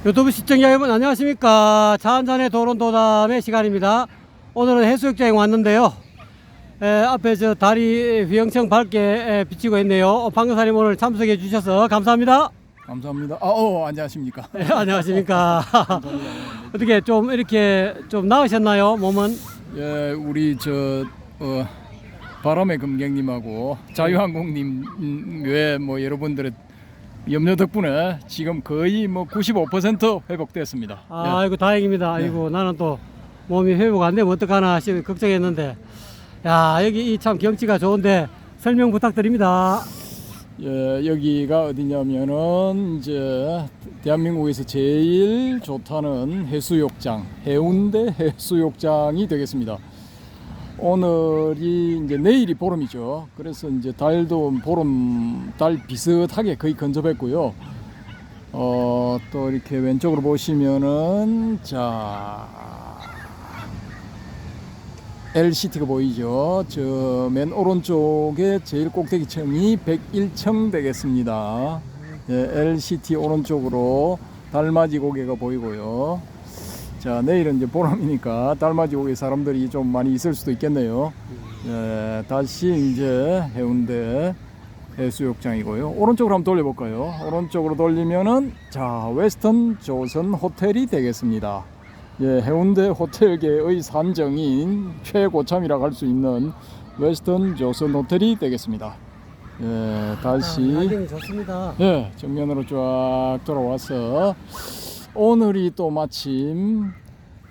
유튜브 시청자 여러분 안녕하십니까. 차 한잔의 도론도담의 시간입니다. 오늘은 해수욕장에 왔는데요. 앞에 저 달이 휘영청 밝게 비치고 있네요. 방금사님 오늘 참석해 주셔서 감사합니다. 감사합니다. 안녕하십니까. 네, 안녕하십니까. 어떻게 좀 이렇게 좀 나으셨나요, 몸은? 예, 우리 바람의 금객님하고 자유항공님 외 여러분들의 염려 덕분에 지금 거의 95% 회복됐습니다. 아이고 다행입니다. 아이고 나는 또 몸이 회복 안 되면 어떡하나 싶어 걱정했는데, 야 여기 이 참 경치가 좋은데 설명 부탁드립니다. 예, 여기가 어디냐면은 이제 대한민국에서 제일 좋다는 해수욕장, 해운대 해수욕장이 되겠습니다. 오늘이 이제 내일이 보름이죠. 그래서 이제 달도 보름 달 비슷하게 거의 근접했고요. 또 이렇게 왼쪽으로 보시면은 LCT가 보이죠. 저 맨 오른쪽에 제일 꼭대기층이 101층 되겠습니다. 예, LCT 오른쪽으로 달맞이 고개가 보이고요. 자, 내일은 이제 보름이니까 달맞이 고개 사람들이 좀 많이 있을 수도 있겠네요. 예, 다시 이제 해운대 해수욕장이고요. 오른쪽으로 한번 돌려볼까요? 오른쪽으로 돌리면은 웨스턴 조선 호텔이 되겠습니다. 예, 해운대 호텔계의 산정인 최고참이라고 할 수 있는 웨스턴 조선 호텔이 되겠습니다. 예, 다시 환경이 좋습니다. 예, 정면으로 쫙 돌아와서 오늘이 또 마침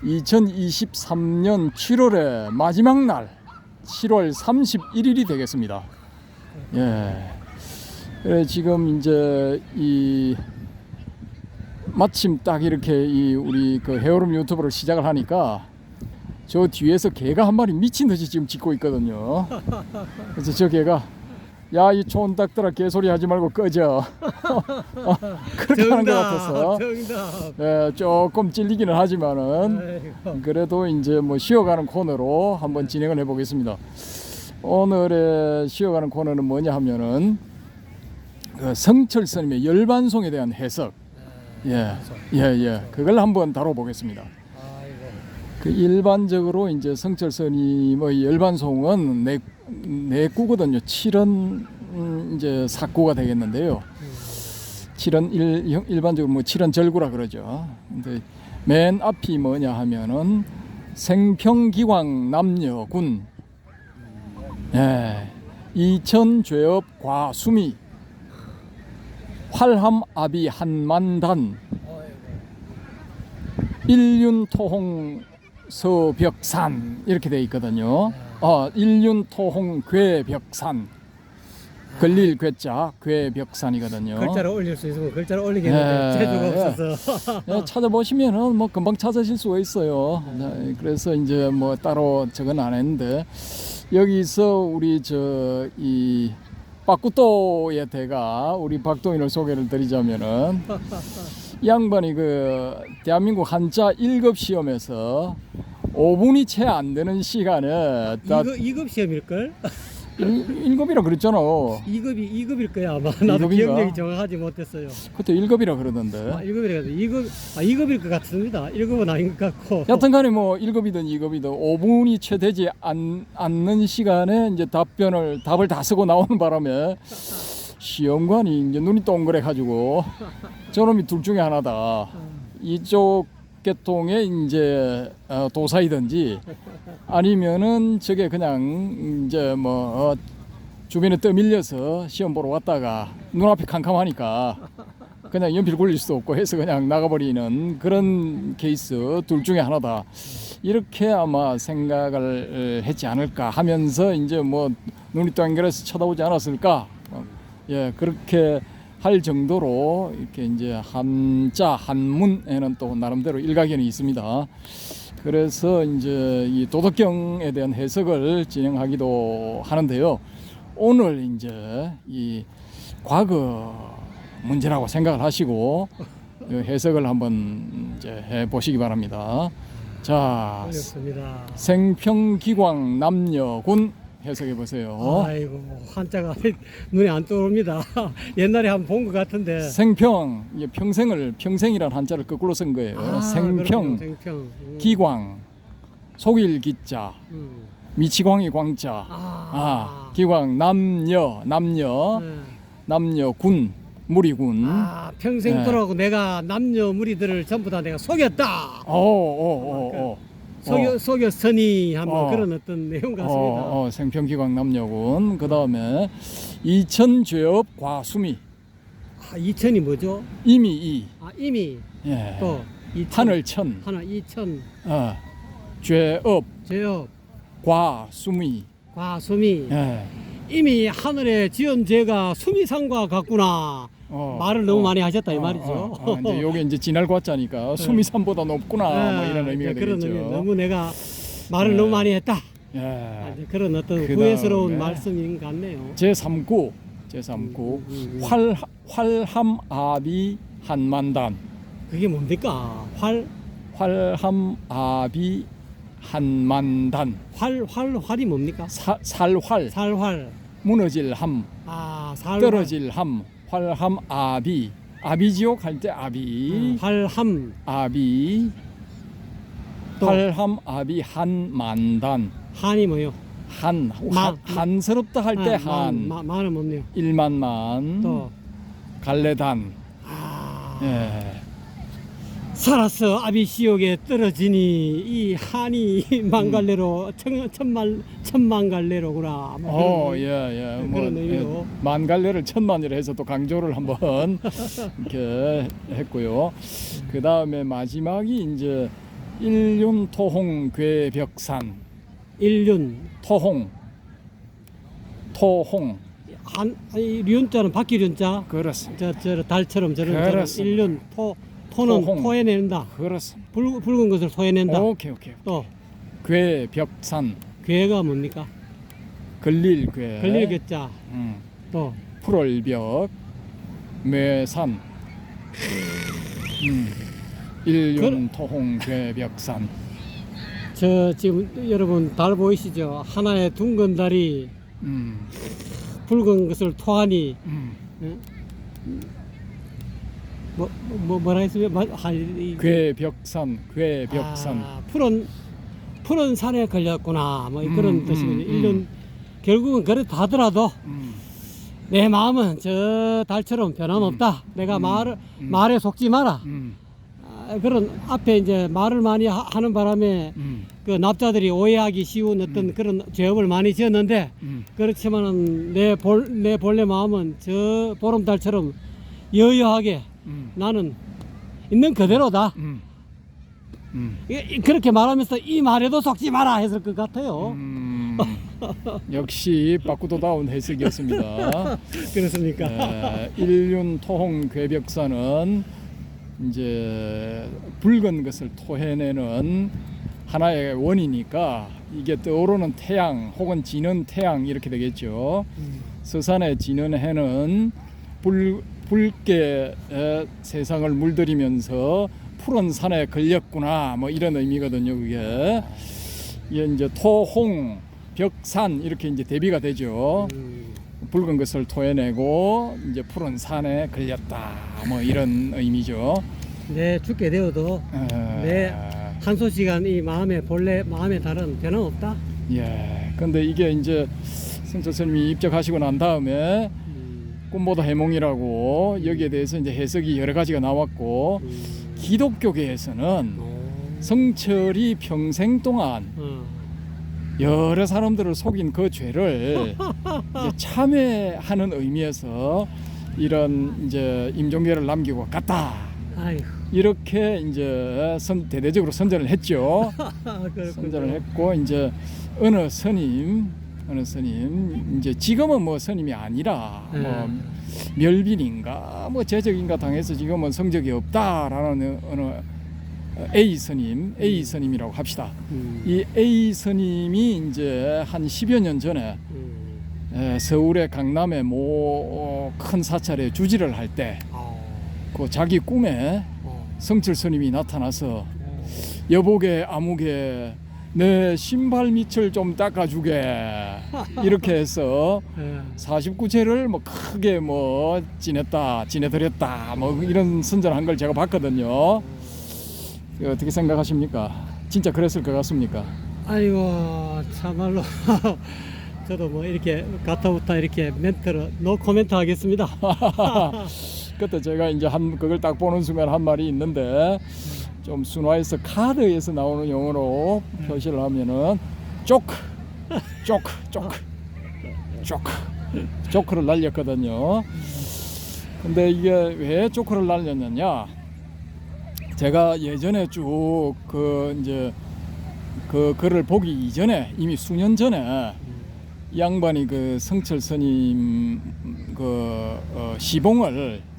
2023년 7월의 마지막 날 7월 31일이 되겠습니다. 예. 그래 지금 이제 마침 딱 이렇게 우리 그 헤어룸 유튜브를 시작을 하니까 저 뒤에서 개가 한 마리 미친 듯이 지금 짖고 있거든요. 그래서 저 개가 야, 이 촌닭들아 개소리 하지 말고 꺼져. 그렇게 하는 것 같아서 예, 조금 찔리기는 하지만은 그래도 이제 쉬어가는 코너로 한번 진행을 해보겠습니다. 오늘의 쉬어가는 코너는 뭐냐 하면은 그 성철 스님의 열반송에 대한 해석. 그걸 한번 다뤄보겠습니다. 그 일반적으로 이제 성철 스님의 열반송은 내구거든요. 7원 이제 사구가 되겠는데요. 7원 일반적으로 7원 절구라 그러죠. 근데 맨 앞이 뭐냐 하면은 생평기왕 남녀군, 이천죄업 과수미, 활함아비 한만단, 일륜토홍 서벽산 이렇게 돼 있거든요. 일륜토홍 괴벽산, 걸릴 괴자 괴벽산이거든요. 글자를 올릴 수 있으면 글자를 올리겠는데 재주가 없어서 찾아보시면은 금방 찾으실 수가 있어요. 그래서 이제 따로 저건 안 했는데 여기서 우리 이 빠꾸또의 대가 우리 박동인을 소개를 드리자면은 이 양반이 그 대한민국 한자 1급 시험에서 5분이 채 안 되는 시간에 2급 시험일걸? 1급이라 그랬잖아. 2급일 거야 아마. 나도 2급인가? 기억력이 정확하지 못했어요. 그때 1급이라 그러던데. 2급일 것 같습니다. 1급은 아닌 것 같고. 여튼간에 1급이든 2급이든 5분이 채 되지 않는 시간에 이제 답을 다 쓰고 나오는 바람에 시험관이 이제 눈이 동그래 가지고 저놈이 둘 중에 하나다. 이쪽 계통의 이제 도사이든지 아니면은 저게 그냥 이제 주변에 떠밀려서 시험 보러 왔다가 눈앞이 캄캄하니까 그냥 연필 굴릴 수도 없고 해서 그냥 나가버리는 그런 케이스 둘 중에 하나다. 이렇게 아마 생각을 했지 않을까 하면서 이제 눈이 동그래서 쳐다보지 않았을까. 예, 그렇게 할 정도로 이렇게 이제 한자 한문에는 또 나름대로 일가견이 있습니다. 그래서 이제 이 도덕경에 대한 해석을 진행하기도 하는데요. 오늘 이제 이 과거 문제라고 생각을 하시고 해석을 한번 이제 해 보시기 바랍니다. 자, 어렵습니다. 생평기광 남녀군 해석해 보세요. 아이고 한자가 눈에 안 떠오릅니다. 옛날에 한번 본 것 같은데. 생평, 이게 평생이라는 한자를 거꾸로 쓴 거예요. 그렇군요. 생평, 생평. 기광, 속일 기자, 미치광이 광자, 기광 남녀, 군, 무리군. 평생 네. 돌아오고 내가 남녀 무리들을 전부 다 내가 속였다. 속였으니 한번 그런 어떤 내용 같습니다. 생평기광 남녀군. 그 다음에 이천죄업 과수미. 이천이 뭐죠? 이미 이미 예. 또 이천. 하늘천. 이천. 죄업 죄업 과수미. 과수미. 예. 이미 하늘에 지은 죄가 수미상과 같구나. 말을 너무 많이 하셨다 이 말이죠. 이제 요게 이제 지날 과자니까 수미산보다 높구나 뭐 이런 의미가 그런 되겠죠. 의미. 너무 내가 말을 너무 많이 했다. 예. 이제 그런 어떤 그다음에 후회스러운 말씀인 것 같네요. 제3구 활함아비 한만단. 그게 뭡니까? 활함아비 한만단. 활이 뭡니까? 살활 살활. 무너질 함 살활. 떨어질 함 활함아비 아비지옥 할 때 아비 활함. 아비 또. 활함아비 한만단. 한이 뭐요? 한스럽다 할 때 한. 만은 뭡니요? 1만만. 또. 갈래단. 예. 살았어 아비시옥에 떨어지니 이 한이 만갈래로 천만 갈래로구나. 예. 그런 의미로. 만갈래를 천만이라 해서 또 강조를 한번 이렇게 했고요. 그 다음에 마지막이 이제 일륜토홍 괴벽산. 토홍. 이 륜자는 바퀴륜자. 그렇습니다. 저 달처럼 저런 그렇습니다. 일륜 토는 토홍. 토해낸다. 그렇습니다. 붉은 것을 토해낸다. 오케이. 또 괴벽산. 괴가 뭡니까? 걸릴 괴. 걸릴 괴자. 또 풀을 벽. 매산. 일륜토홍 괴벽산. 저 지금 여러분 달 보이시죠? 하나의 둥근 달이 붉은 것을 토하니 뭐라 했으면 괴벽산. 푸른 산에 걸렸구나 뭐 그런 뜻이거든요. 일륜 결국은 그렇다 하더라도 내 마음은 저 달처럼 변함없다. 내가 말에 속지 마라. 그런 앞에 이제 말을 많이 하는 바람에 그 납자들이 오해하기 쉬운 어떤 그런 죄업을 많이 지었는데 그렇지만은 내 본래 마음은 저 보름달처럼 여여하게 나는 있는 그대로다. 그렇게 말하면서 이 말에도 속지 마라 했을 것 같아요. 역시 빠꾸도다운 해석이었습니다. 그렇습니까? 일륜토홍 괴벽산은 이제 붉은 것을 토해내는 하나의 원이니까 이게 떠오르는 태양 혹은 지는 태양 이렇게 되겠죠. 서산에 지는 해는 붉게 세상을 물들이면서 푸른 산에 걸렸구나 뭐 이런 의미거든요. 그게 이제 토홍, 벽산 이렇게 이제 대비가 되죠. 붉은 것을 토해내고 이제 푸른 산에 걸렸다 뭐 이런 의미죠. 죽게 되어도 내 한소 시간 이 본래 마음의 달은 변함없다. 예. 근데 이게 이제 성철 스님이 입적하시고 난 다음에 꿈보다 해몽이라고 여기에 대해서 이제 해석이 여러 가지가 나왔고 기독교계에서는 성철이 평생 동안 여러 사람들을 속인 그 죄를 이제 참회하는 의미에서 이런 이제 임종계를 남기고 갔다. 아이고. 이렇게 이제 대대적으로 선전을 했죠. 선전을 했고 이제 어느 스님 이제 지금은 뭐 스님이 아니라 뭐 멸빈인가 뭐 제적인가 당해서 지금은 성적이 없다라는 어느 A 스님이라고 합시다. 이 A 스님이 이제 한 10여 년 전에 서울의 강남의 큰 사찰에 주지를 할 때 그 자기 꿈에 성철 스님이 나타나서 여복의 암흑에 내 신발 밑을 좀 닦아주게 이렇게 해서 예. 49채를 뭐 크게 뭐 지내드렸다 뭐 이런 선전한 걸 제가 봤거든요. 어떻게 생각하십니까? 진짜 그랬을 것 같습니까? 아이고 참말로 저도 뭐 이렇게 가타부타 이렇게 멘트로 노 코멘트 하겠습니다. 그때 제가 이제 그걸 딱 보는 순간 한 말이 있는데 좀 순화해서 카드에서 나오는 용어로 표시를 하면은 조크를 날렸거든요. 근데 이게 왜 조크를 날렸느냐? 제가 예전에 쭉 그 이제 그 글을 보기 이전에 이미 수년 전에 이 양반이 그 성철 스님 그 시봉을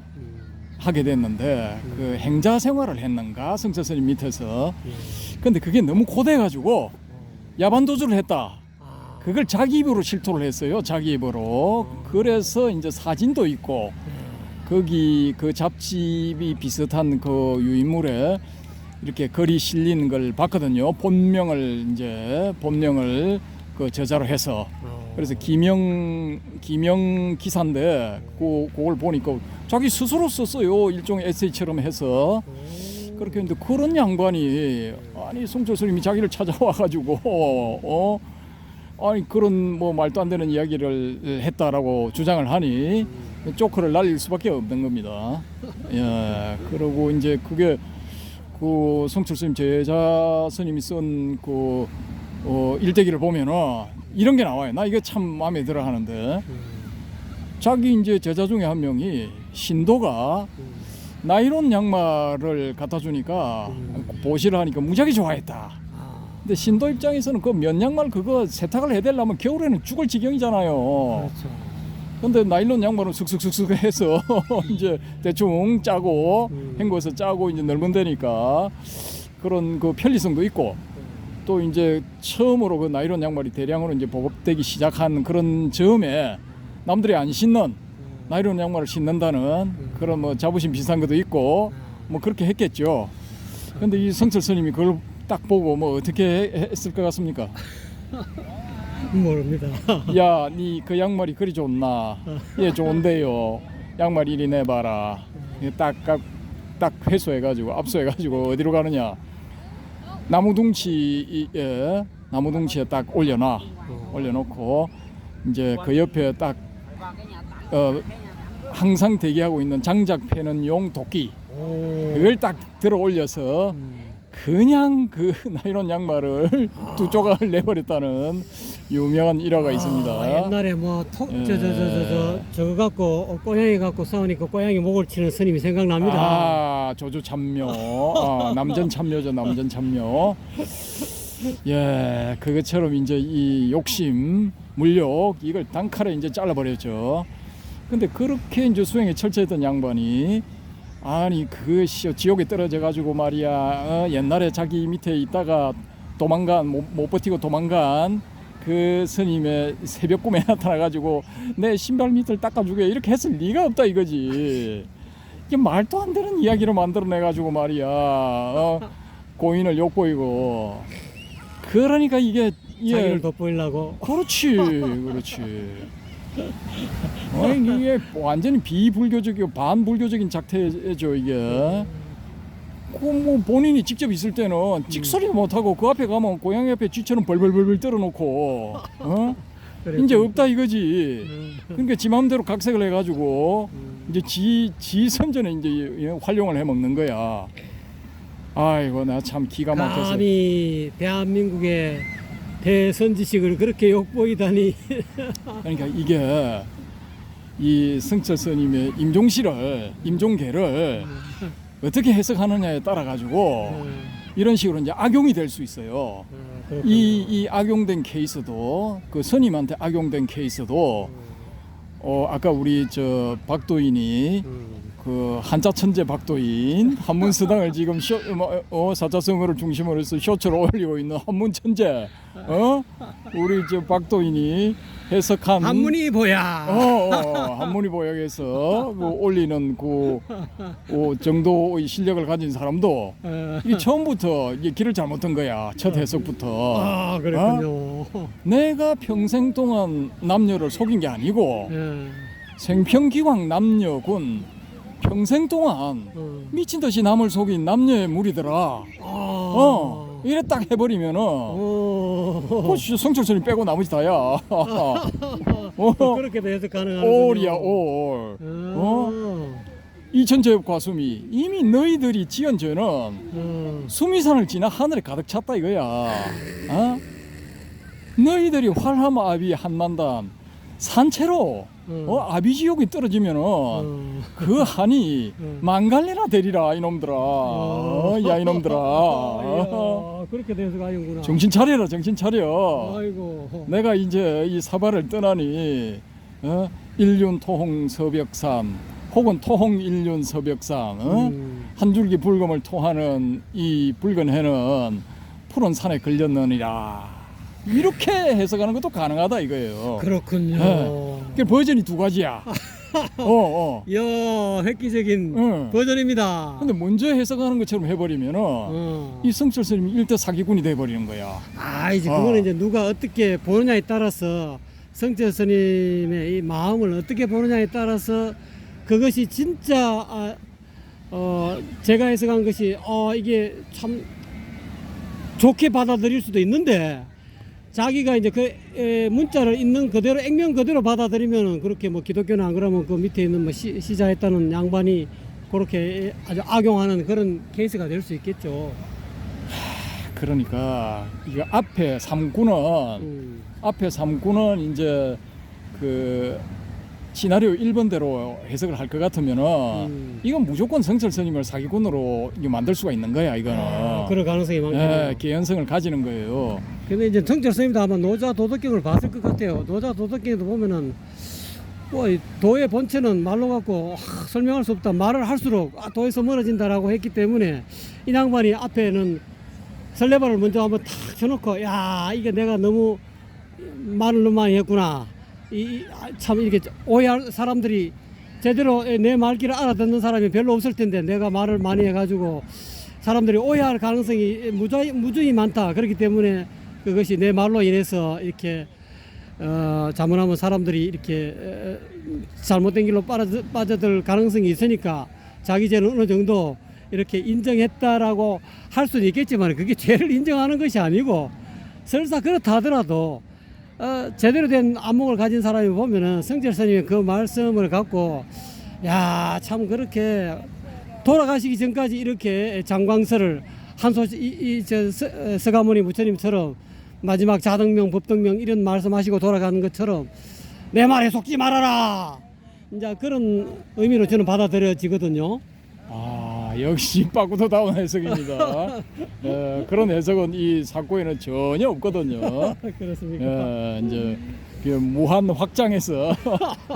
하게 됐는데 그 행자 생활을 했는가 성철 스님 밑에서. 근데 그게 너무 고돼가지고 야반도주를 했다. 그걸 자기 입으로 실토를 했어요. 자기 입으로. 그래서 이제 사진도 있고 거기 그 잡집이 비슷한 그 유인물에 이렇게 글이 실린 걸 봤거든요. 본명을 그 저자로 해서. 그래서 기명 기사인데 그걸 보니까 자기 스스로 썼어요. 일종의 에세이처럼 해서. 그렇게 했는데 그런 양반이 아니 성철 스님이 자기를 찾아와 가지고 아니 그런 뭐 말도 안 되는 이야기를 했다라고 주장을 하니 조크를 날릴 수밖에 없는 겁니다. 예. 그리고 이제 그게 그 성철 스님 제자 스님이 쓴 그 일대기를 보면은 이런 게 나와요. 나 이거 참 마음에 들어 하는데 자기 이제 제자 중에 한 명이 신도가 나이론 양말을 갖다 주니까 보시를 하니까 무지하게 좋아했다. 근데 신도 입장에서는 그 면 양말 그거 세탁을 해대려면 겨울에는 죽을 지경이잖아요. 그렇죠. 근데 나일론 양말은 슥슥슥슥 해서 이제 대충 짜고 헹궈서 짜고 이제 넓은 데니까 그런 그 편리성도 있고 또 이제 처음으로 그 나일론 양말이 대량으로 이제 보급되기 시작한 그런 즈음에 남들이 안 신는 나일론 양말을 신는다는 그런 뭐 자부심 비슷한 것도 있고 뭐 그렇게 했겠죠. 근데 이 성철 스님이 그걸 딱 보고 뭐 어떻게 했을 것 같습니까? 모릅니다. 야, 니 그 양말이 그리 좋나? 예, 좋은데요. 양말 이리 내봐라. 딱 회수해가지고 압수해가지고 어디로 가느냐? 나무둥치에 딱 올려놓고 이제 그 옆에 딱 항상 대기하고 있는 장작 패는 용 도끼 그걸 딱 들어 올려서 그냥 그 나이론 양말을 두 조각을 내버렸다는 유명한 일화가 있습니다. 옛날에 뭐 저거 갖고 고양이 갖고 싸우니까 고양이 목을 치는 스님이 생각납니다. 아, 조조 참묘. 남전 참묘죠. 남전 참묘. 예, 그것처럼 이제 이 욕심, 물욕 이걸 단칼에 이제 잘라버렸죠. 근데 그렇게 이제 수행에 철저했던 양반이 아니 그 지옥에 떨어져 가지고 말이야 옛날에 자기 밑에 있다가 못 버티고 도망간 그 스님의 새벽 꿈에 나타나 가지고 내 신발 밑을 닦아주게 이렇게 했을 리가 없다 이거지. 이게 말도 안 되는 이야기로 만들어내 가지고 말이야 고인을 욕보이고 그러니까 이게 자기를 돋보이려고. 그렇지. 이게 완전히 비불교적이고 반불교적인 작태죠 이게. 그 뭐 본인이 직접 있을 때는 찍소리도 못하고 그 앞에 가면 고양이 앞에 쥐처럼 벌벌벌 떨어놓고 이제 없다 이거지. 그러니까 지 마음대로 각색을 해가지고 이제 지 선전에 이제 활용을 해먹는 거야. 아이고 나 참 기가 막혀서. 감히 대한민국의 대선지식을 그렇게 욕보이다니. 그러니까 이게 이 성철 스님의 임종계를 어떻게 해석하느냐에 따라 가지고 이런 식으로 이제 악용이 될 수 있어요. 이 악용된 케이스도 그 스님한테 악용된 케이스도 아까 우리 저 박도인이 그 한자 천재 박도인 한문 서당을 지금 사자성어를 중심으로 해서 쇼츠를 올리고 있는 한문 천재 우리 저 박도인이 해석한 한문이 보야. 한문이 보약에서 그 올리는 그 정도의 실력을 가진 사람도 이 처음부터 이게 길을 잘못한 거야. 첫 해석부터. 아, 그랬군요. 내가 평생 동안 남녀를 속인 게 아니고 예. 생평기왕 남녀군 평생 동안 미친 듯이 남을 속인 남녀의 무리더라. 이래 딱 해버리면은 성철선이 빼고 나머지 다야. 그렇게도 해석 가능하군요. 올이야 올. 이천제협 과수미 이미 너희들이 지은 죄는 수미산을 지나 하늘에 가득 찼다 이거야. 너희들이 활함아비 한만담 산채로 아비지옥이 떨어지면은 그 한이 망갈래나 되리라 이놈들아. 야 이놈들아. 그렇게 돼서 가는구나. 정신 차려라 정신 차려. 아이고. 내가 이제 이 사발을 떠나니 일륜 토홍 서벽산 혹은 토홍 일륜 서벽산 한 줄기 불금을 토하는 이 붉은 해는 푸른 산에 걸렸느니라. 이렇게 해석하는 것도 가능하다 이거예요. 그렇군요. 그 버전이 두 가지야. 이야, 획기적인 버전입니다. 근데 먼저 해석하는 것처럼 해버리면은 이 성철 스님이 일대 사기꾼이 돼버리는 거야. 이제 그거는 이제 누가 어떻게 보느냐에 따라서 성철 스님의 이 마음을 어떻게 보느냐에 따라서 그것이 진짜 제가 해석한 것이 이게 참 좋게 받아들일 수도 있는데. 자기가 이제 그 문자를 있는 그대로 액면 그대로 받아들이면은 그렇게 뭐 기독교는 안 그러면 그 밑에 있는 뭐 시자했다는 양반이 그렇게 아주 악용하는 그런 케이스가 될 수 있겠죠. 그러니까 이거 앞에 3구는 이제 그 시나리오 1번대로 해석을 할 것 같으면은 이건 무조건 성철 스님을 사기꾼으로 만들 수가 있는 거야 이거는. 그럴 가능성이 많겠네요. 개연성을 가지는 거예요. 근데 이제 성철 스님도 아마 노자 도덕경을 봤을 것 같아요. 노자 도덕경에도 보면은 뭐 도의 본체는 말로 갖고 설명할 수 없다. 말을 할수록 도에서 멀어진다라고 했기 때문에 이 양반이 앞에는 설레발을 먼저 한번 탁 쳐놓고 야 이게 내가 너무 말을 너무 많이 했구나. 참 이렇게 오해할 사람들이 제대로 내 말귀를 알아듣는 사람이 별로 없을 텐데 내가 말을 많이 해가지고 사람들이 오해할 가능성이 무지히 많다. 그렇기 때문에 그것이 내 말로 인해서 이렇게 잘못하면 사람들이 이렇게 잘못된 길로 빠져들 가능성이 있으니까 자기 죄는 어느 정도 이렇게 인정했다라고 할 수는 있겠지만 그게 죄를 인정하는 것이 아니고 설사 그렇다 하더라도 제대로 된 안목을 가진 사람이 보면은 성철 스님의 그 말씀을 갖고 야 참 그렇게 돌아가시기 전까지 이렇게 장광설을 서가모니 부처님처럼 마지막 자등명 법등명 이런 말씀하시고 돌아가는 것처럼 내 말에 속지 말아라 이제 그런 의미로 저는 받아들여지거든요. 역시 빠꾸도다운 해석입니다. 그런 해석은 이 사고에는 전혀 없거든요. 그렇습니까? 이제 그 무한 확장해서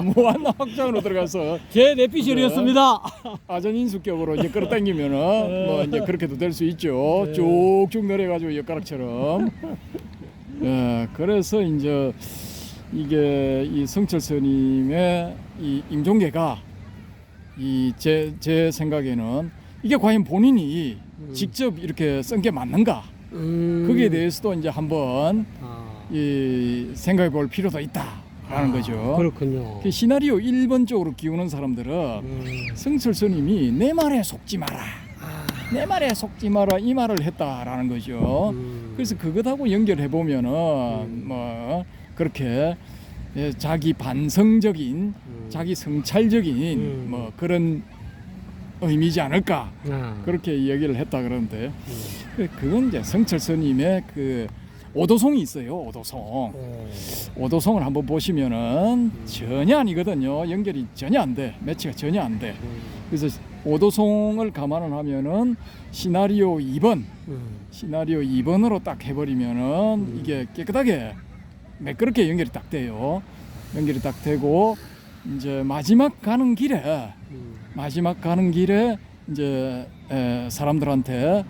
무한 확장으로 들어가서 제 내피셜이었습니다. 아전인수격으로 이제 끌어당기면은 뭐 이제 그렇게도 될 수 있죠. 쭉쭉 내려가지고 엿가락처럼. 그래서 이제 이게 이 성철 스님의 이 임종계가 제 생각에는 이게 과연 본인이 직접 이렇게 쓴 게 맞는가? 거기에 대해서도 이제 한번 생각해 볼 필요도 있다라는 거죠. 그렇군요. 그 시나리오 1번 쪽으로 기우는 사람들은 성철 스님이 내 말에 속지 마라. 내 말에 속지 마라 이 말을 했다라는 거죠. 그래서 그것하고 연결해 보면은 뭐 그렇게 자기 반성적인 자기 성찰적인 뭐 그런 의미지 않을까 그렇게 이야기를 했다 그러는데 그건 이제 성철 스님의 그 오도송이 있어요. 오도송을 한번 보시면은 전혀 아니거든요. 연결이 전혀 안 돼. 매치가 전혀 안 돼. 그래서 오도송을 감안을 하면은 시나리오 2번으로 딱 해버리면은 이게 깨끗하게 매끄럽게 연결이 딱 돼요. 연결이 딱 되고 이제 마지막 가는 길에 마지막 가는 길에 이제 사람들한테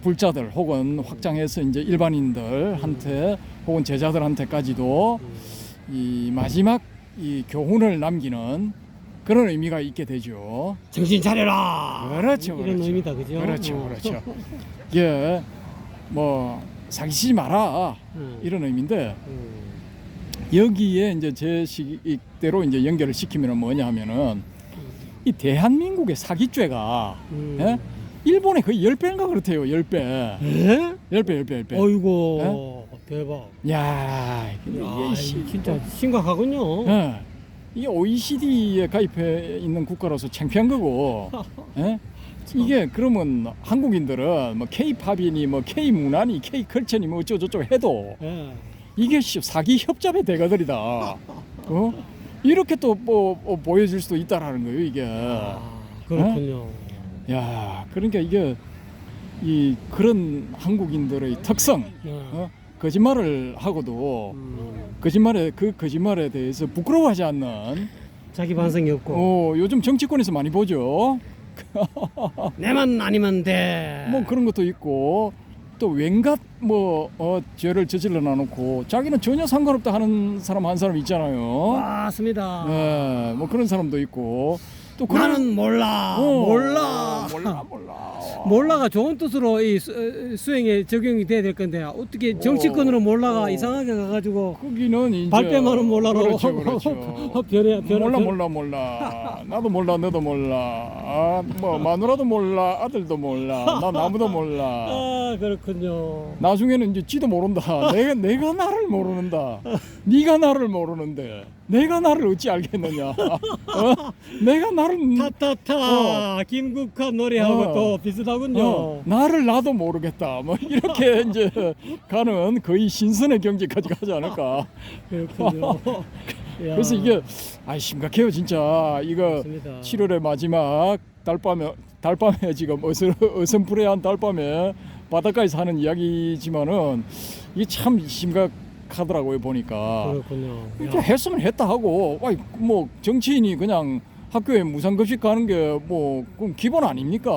불자들 혹은 확장해서 이제 일반인들한테 혹은 제자들한테까지도 이 마지막 이 교훈을 남기는 그런 의미가 있게 되죠. 정신 차려라. 그렇죠, 이런 그렇죠. 의미다, 그죠? 그렇죠, 그렇죠. 이게 뭐 사기치지 마라 이런 의미인데 여기에 이제 제 식대로 이제 연결을 시키면은 뭐냐 하면은 이 대한민국의 사기죄가 예? 일본에 거의 10배인가 그렇대요. 10배. 예? 10배. 어이구 대박. 야, 이게 진짜 심각하군요. 예. 이게 OECD에 가입해 있는 국가라서 창피한 거고. 예? 이게 그러면 한국인들은 뭐 K-팝이니 뭐 K-문화니 K-컬처니 뭐 어쩌고저쩌고 해도 예. 이게 사기 협잡의 대가들이다. 어? 이렇게 또 뭐 보여질 수도 있다라는 거예요, 이게. 그렇군요. 야, 그러니까 이게 이 그런 한국인들의 특성, 거짓말을 하고도 그 거짓말에 대해서 부끄러워하지 않는 자기 반성이 없고 요즘 정치권에서 많이 보죠. 내만 아니면 돼. 뭐 그런 것도 있고 또 왠갓 죄를 저질러 놔놓고 자기는 전혀 상관없다 하는 사람 한 사람 있잖아요. 맞습니다. 네, 뭐 그런 사람도 있고 또 나는 몰라. 몰라가 좋은 뜻으로 이 수행에 적용이 돼야 될 건데 어떻게 정치권으로 몰라가 이상하게 가가지고 거기는 이제 발뺌하는 몰라로 그렇죠. 변해 몰라 나도 몰라 너도 몰라 뭐 마누라도 몰라 아들도 몰라 난 아무도 몰라. 아 그렇군요. 나중에는 이제 지도 모른다. 내가 나를 모르는다. 네가 나를 모르는데 내가 나를 어찌 알겠느냐. 내가 나를 타타타 김국환 노래하고 또 비슷하군요. 나를 나도 모르겠다. 뭐 이렇게 이제 가는 거의 신선의 경지까지 가지 않을까. 그렇군요. 그래서 이게 심각해요 진짜. 이거 맞습니다. 7월의 마지막 달밤에 지금 어슴푸레한 달밤에 바닷가에 사는 이야기지만은 이게 참 심각하더라고요 보니까. 그렇군요. 이렇게 했으면 했다 하고 뭐 정치인이 그냥 학교에 무상급식 가는 게 뭐 그건 기본 아닙니까?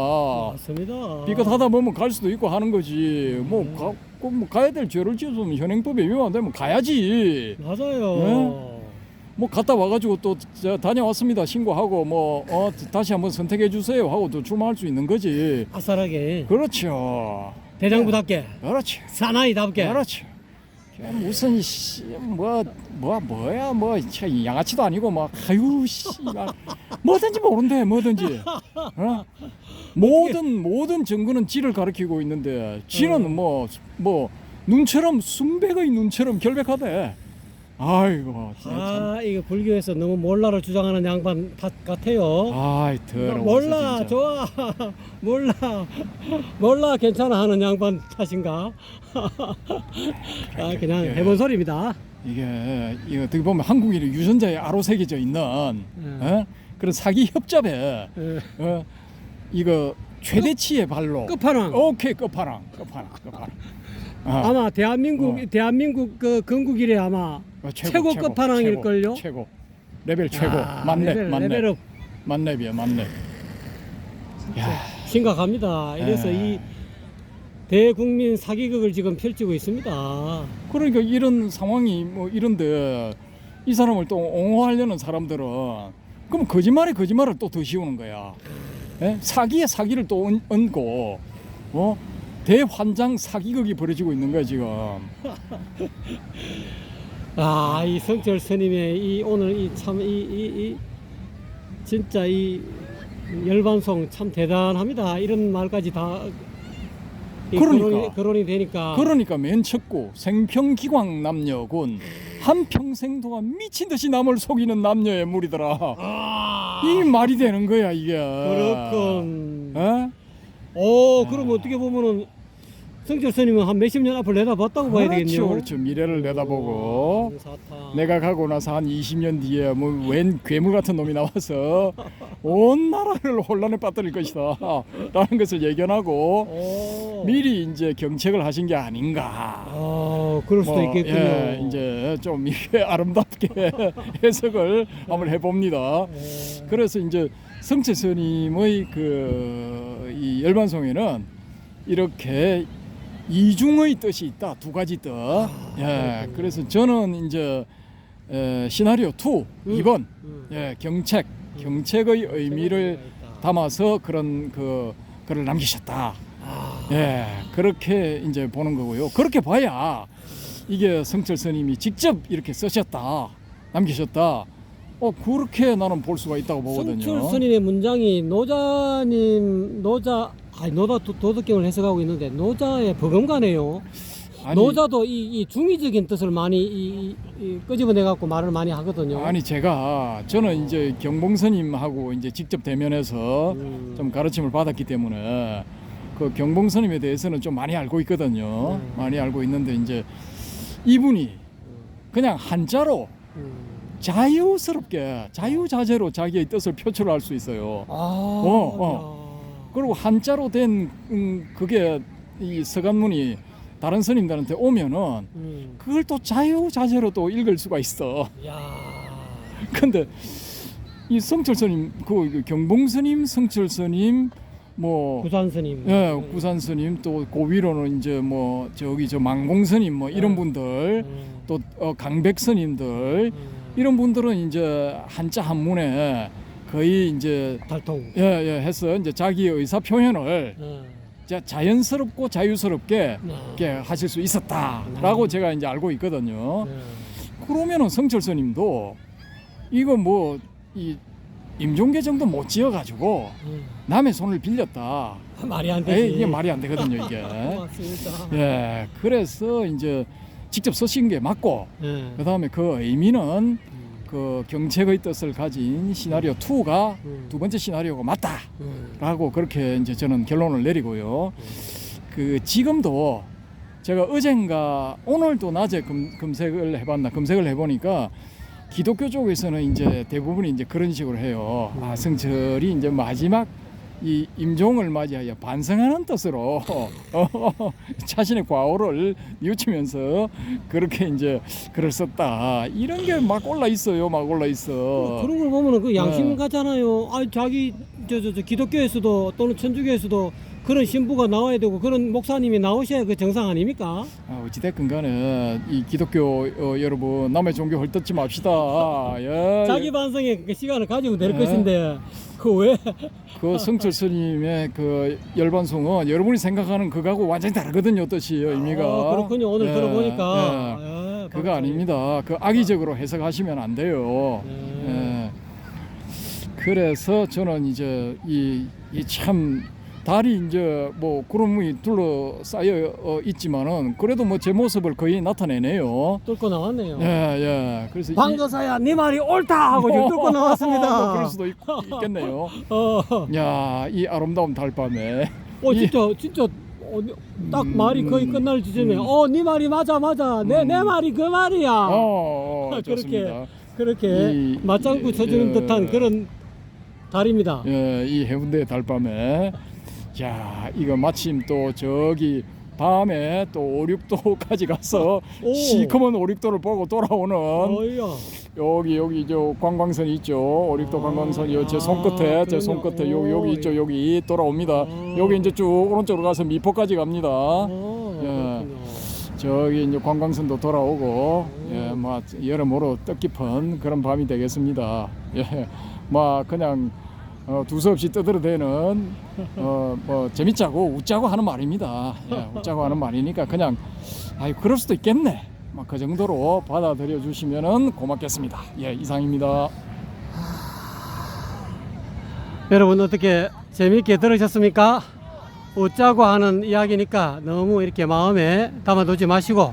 맞습니다. 비슷하다 보면 갈 수도 있고 하는 거지. 뭐 가야 될 죄를 지었으면 현행법에 위반되면 가야지. 맞아요. 뭐 갔다 와가지고 또 다녀왔습니다 신고하고 다시 한번 선택해 주세요 하고 또 출마할 수 있는 거지. 아싸라게 그렇죠. 대장부답게 그렇지. 사나이답게. 그렇지. 무슨 뭐야 양아치도 아니고 뭐든지 모른대 뭐든지. 모든 증거는 지를 가리키고 있는데 지는 뭐 눈처럼 순백의 눈처럼 결백하대. 아이고. 이거 불교에서 너무 몰라를 주장하는 양반 같아요. 더러워. 몰라 좋아. 몰라 괜찮아 하는 양반 탓인가? 그냥 해본 소리입니다. 이게 어떻게 보면 한국인의 유전자에 아로새겨져 있는 그런 사기 협잡에 이거 최대치의 발로 끝판왕. 오케이 끝판왕. 아마 대한민국 그 건국 이래 아마 최고 끝판왕일걸요. 최고 레벨 최고 만렙 만렙이야 만렙. 심각합니다. 이래서 이 대국민 사기극을 지금 펼치고 있습니다. 그러니까 이런 상황이 뭐 이런데 이 사람을 또 옹호하려는 사람들은 그럼 거짓말을 또 더 씌우는 거야. 사기에 사기를 또 얹고 대환장 사기극이 벌어지고 있는 거야 지금. 이 성철 스님의 오늘 진짜 이 열반송 참 대단합니다. 이런 말까지 다 거론이 되니까. 그러니까 맨 쳤고 생평기광 남녀군 한평생 동안 미친 듯이 남을 속이는 남녀의 무리더라. 이 말이 되는 거야 이게. 그렇군. 어? 그럼 어떻게 보면은 성철 스님은 한 몇십 년 앞을 내다봤다고 봐야 되겠네요. 그렇죠. 미래를 내다보고 사탕. 내가 가고 나서 한 20년 뒤에 뭐 웬 괴물 같은 놈이 나와서 온 나라를 혼란에 빠뜨릴 것이다 라는 것을 예견하고 오. 미리 이제 경책을 하신 게 아닌가. 그럴 수도 뭐, 있겠군요. 예, 이제 좀 이게 아름답게 해석을 한번 해봅니다. 그래서 이제 성철 스님의 이 열반송에는 이렇게 이중의 뜻이 있다. 두 가지 뜻. 예, 그래서 저는 이제 시나리오 2, 2번 예, 경책의 의미를 담아서 그런 글을 남기셨다. 예, 그렇게 이제 보는 거고요. 그렇게 봐야 이게 성철 스님이 직접 이렇게 쓰셨다, 남기셨다. 그렇게 나는 볼 수가 있다고 보거든요. 성철 스님의 문장이 노자 도덕경을 해석하고 있는데 노자의 버금가네요. 아니, 노자도 이 중의적인 뜻을 많이 끄집어내 갖고 말을 많이 하거든요. 아니 저는 이제 경봉 스님하고 이제 직접 대면해서 좀 가르침을 받았기 때문에 그 경봉 스님에 대해서는 좀 많이 알고 있거든요. 많이 알고 있는데 이제 이분이 그냥 한자로 자유스럽게 자유자재로 자기의 뜻을 표출할 수 있어요. 그리고 한자로 된 그게 이 서간문이 다른 스님들한테 오면은 그걸 또 자유자재로 또 읽을 수가 있어. 근데 이 성철 스님, 그 경봉 스님, 성철 스님, 뭐 구산 스님, 예, 구산 스님 또 고위로는 이제 뭐 저기 저 망공 스님 뭐 이런 분들 또 강백 스님들 이런 분들은 이제 한자 한문에 거의 이제 달통 해서 이제 자기의 의사 표현을 자연스럽고 자유스럽게 이렇게 하실 수 있었다라고 제가 이제 알고 있거든요. 그러면은 성철 스님도 이거 뭐 이 임종계 정도 못 지어 가지고 남의 손을 빌렸다. 말이 안 되지. 이게 말이 안 되거든요, 이게. 맞습니다. 예, 그래서 이제 직접 쓰신 게 맞고, 그다음에 그 의미는 그 경책의 뜻을 가진 시나리오 2가 두 번째 시나리오가 맞다라고 그렇게 이제 저는 결론을 내리고요. 그 지금도 제가 어젠가 오늘도 낮에 검색을 해보니까 기독교 쪽에서는 이제 대부분이 이제 그런 식으로 해요. 성철이 이제 마지막 이 임종을 맞이하여 반성하는 뜻으로 자신의 과오를 뉘우치면서 그렇게 이제 글을 썼다. 이런 게 막 올라 있어요. 막 올라 있어. 그런 걸 보면은 그 양심 같잖아요. 자기 저 기독교에서도 또는 천주교에서도 그런 신부가 나와야 되고 그런 목사님이 나오셔야 그 정상 아닙니까? 어찌됐건 간에 이 기독교 여러분 남의 종교 헐뜯지 맙시다. 예. 자기 반성의 그 시간을 가지고 될 것인데 왜? 그 성철 스님의 그 열반송은 여러분이 생각하는 그거하고 완전히 다르거든요. 뜻이 의미가. 그렇군요. 오늘 들어보니까 그거 아닙니다. 그 악의적으로 해석하시면 안 돼요. 그래서 저는 이제 이 참 달이 이제 뭐 구름이 둘러싸여 있지만은 그래도 뭐 제 모습을 거의 나타내네요. 뚫고 나왔네요. 예. 그래서 방거사야 네 말이 옳다 하고 지금 뚫고 나왔습니다. 그럴 수도 있겠네요. 야, 이 아름다운 달밤에. 진짜 딱 말이 거의 끝날 지점에 네 말이 맞아. 내 말이 그 말이야. 그렇게 맞장구 쳐주는 듯한 그런 달입니다. 예, 이 해운대 달밤에. 야, 이거 마침 또 저기 밤에 또 5,6도까지 가서 시커먼 5,6도를 보고 돌아오는 여기 저 관광선 있죠. 5,6도 관광선 제 손끝에 여기 있죠. 여기 돌아옵니다. 여기 이제 쭉 오른쪽으로 가서 미포까지 갑니다. 예. 저기 이제 관광선도 돌아오고 뭐 여러모로 뜻깊은 그런 밤이 되겠습니다. 예. 뭐 그냥 두서없이 떠들어대는 뭐 재밌자고 웃자고 하는 말입니다. 웃자고 하는 말이니까 그냥 그럴 수도 있겠네. 그 정도로 받아들여 주시면은 고맙겠습니다. 이상입니다. 여러분 어떻게 재미있게 들으셨습니까? 웃자고 하는 이야기니까 너무 이렇게 마음에 담아두지 마시고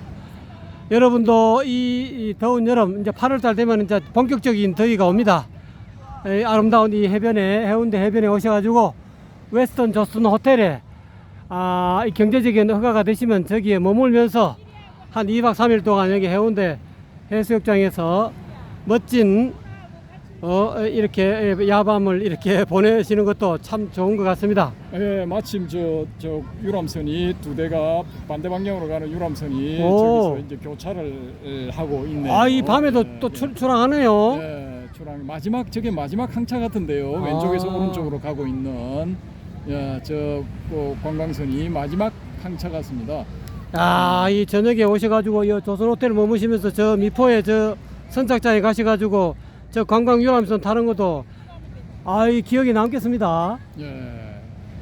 여러분도 이 더운 여름 이제 8월달 되면 이제 본격적인 더위가 옵니다. 아름다운 이 해변에 해운대 해변에 오셔가지고 웨스턴 조스턴 호텔에 이 경제적인 허가가 되시면 저기에 머물면서 한 2박 3일 동안 여기 해운대 해수욕장에서 멋진 이렇게 야밤을 이렇게 보내시는 것도 참 좋은 것 같습니다. 예, 마침 저 유람선이 두 대가 반대 방향으로 가는 유람선이 오. 저기서 이제 교차를 하고 있네요. 이 밤에도 예, 또 예. 출항하네요. 예, 출항 저게 마지막 항차 같은데요. 왼쪽에서 오른쪽으로 가고 있는 관광선이 마지막 항차 같습니다. 이 저녁에 오셔가지고 이 조선 호텔 머무시면서 저 미포에 저 선착장에 가셔가지고 저 관광 유람선 타는 것도 이 기억에 남겠습니다. 예,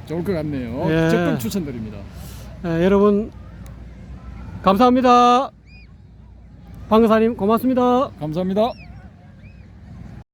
좋을 것 같네요. 예. 적극 추천드립니다. 여러분 감사합니다. 방사님 고맙습니다. 감사합니다.